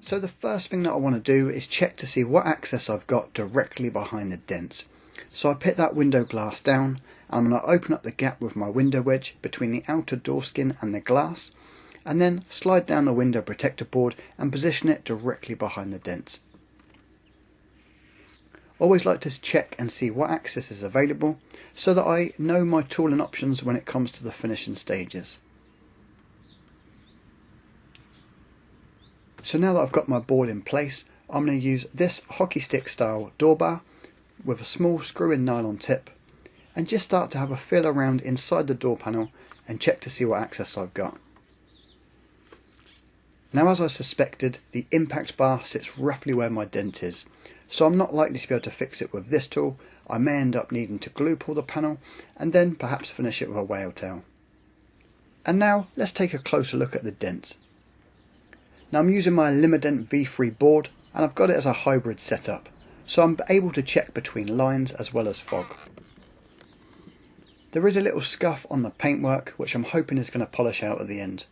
So the first thing that I want to do is check to see what access I've got directly behind the dents. So I put that window glass down, and I'm going to open up the gap with my window wedge between the outer door skin and the glass, and then slide down the window protector board and position it directly behind the dents. Always like to check and see what access is available so that I know my tooling options when it comes to the finishing stages. So now that I've got my board in place, I'm going to use this hockey stick style door bar with a small screw-in nylon tip and just start to have a feel around inside the door panel and check to see what access I've got. Now, as I suspected, the impact bar sits roughly where my dent is, so I'm not likely to be able to fix it with this tool. I may end up needing to glue pull the panel and then perhaps finish it with a whale tail. And now let's take a closer look at the dent. Now I'm using my Dent V3 board and I've got it as a hybrid setup, so I'm able to check between lines as well as fog. There is a little scuff on the paintwork which I'm hoping is going to polish out at the end.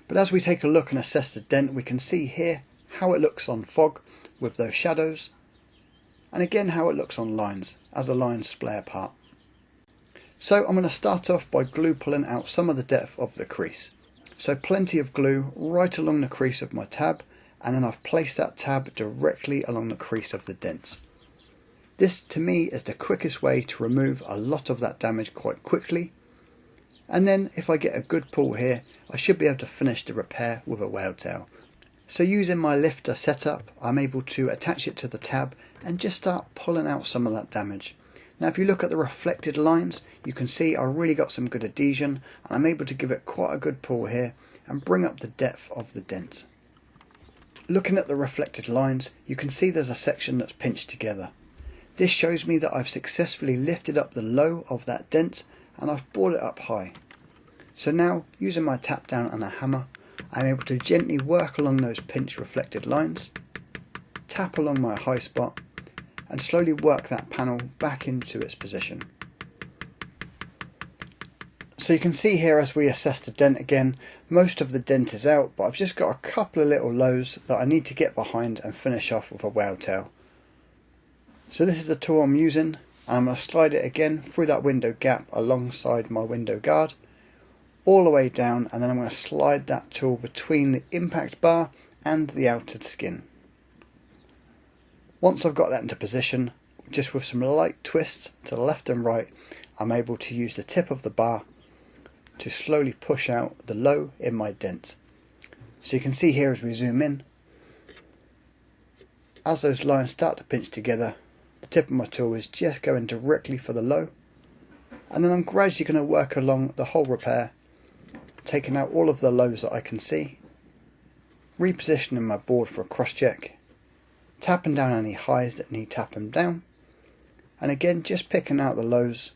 But as we take a look and assess the dent, we can see here how it looks on fog with those shadows, and again how it looks on lines as the lines splay apart. So I'm going to start off by glue pulling out some of the depth of the crease. So plenty of glue right along the crease of my tab, and then I've placed that tab directly along the crease of the dents. This to me is the quickest way to remove a lot of that damage quite quickly, and then if I get a good pull here I should be able to finish the repair with a whale tail. So using my lifter setup, I'm able to attach it to the tab and just start pulling out some of that damage. Now if you look at the reflected lines, you can see I really got some good adhesion, and I'm able to give it quite a good pull here and bring up the depth of the dent. Looking at the reflected lines, you can see there's a section that's pinched together. This shows me that I've successfully lifted up the low of that dent and I've brought it up high. So now, using my tap down and a hammer, I'm able to gently work along those pinched reflected lines, tap along my high spot, and slowly work that panel back into its position. So you can see here as we assess the dent again, most of the dent is out, but I've just got a couple of little lows that I need to get behind and finish off with a whale tail. So this is the tool I'm using, and I'm going to slide it again through that window gap alongside my window guard, all the way down, and then I'm going to slide that tool between the impact bar and the outer skin. Once I've got that into position, just with some light twists to the left and right, I'm able to use the tip of the bar to slowly push out the low in my dent. So you can see here as we zoom in, as those lines start to pinch together, the tip of my tool is just going directly for the low, and then I'm gradually going to work along the whole repair, taking out all of the lows that I can see, repositioning my board for a cross check, tapping down any highs that need tapping down, and again just picking out the lows,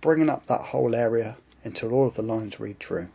bringing up that whole area until all of the lines read true.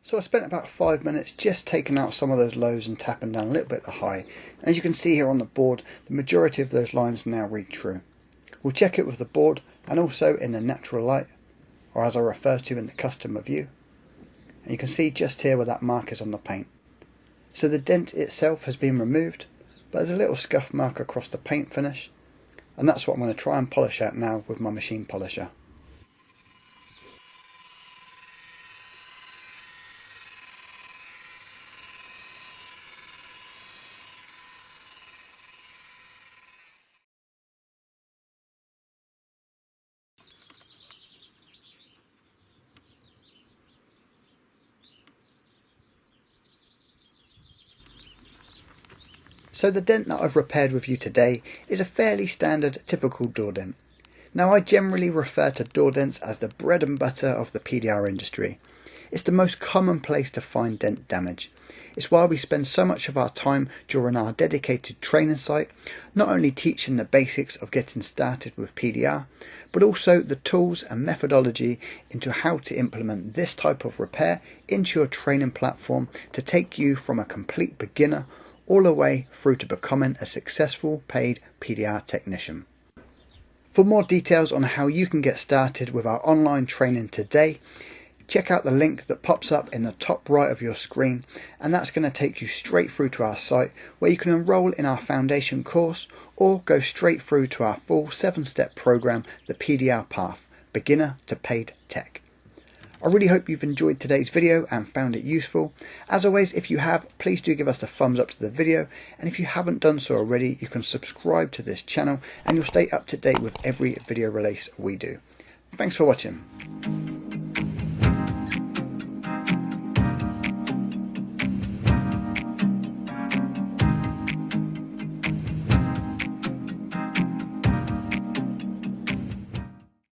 So I spent about 5 minutes just taking out some of those lows and tapping down a little bit the high. And as you can see here on the board, the majority of those lines now read true. We'll check it with the board and also in the natural light, or as I refer to in the customer view. And you can see just here where that mark is on the paint. So the dent itself has been removed, but there's a little scuff mark across the paint finish, and that's what I'm going to try and polish out now with my machine polisher. So the dent that I've repaired with you today is a fairly standard typical door dent. Now I generally refer to door dents as the bread and butter of the PDR industry. It's the most common place to find dent damage, It's why we spend so much of our time during our dedicated training site, not only teaching the basics of getting started with PDR, but also the tools and methodology into how to implement this type of repair into your training platform to take you from a complete beginner all the way through to becoming a successful paid PDR technician. For more details on how you can get started with our online training today, check out the link that pops up in the top right of your screen, and that's going to take you straight through to our site where you can enroll in our foundation course or go straight through to our full 7-step program, the PDR Path, Beginner to Paid Tech. I really hope you've enjoyed today's video and found it useful. As always, if you have, please do give us a thumbs up to the video, and if you haven't done so already, you can subscribe to this channel and you'll stay up to date with every video release we do. Thanks for watching.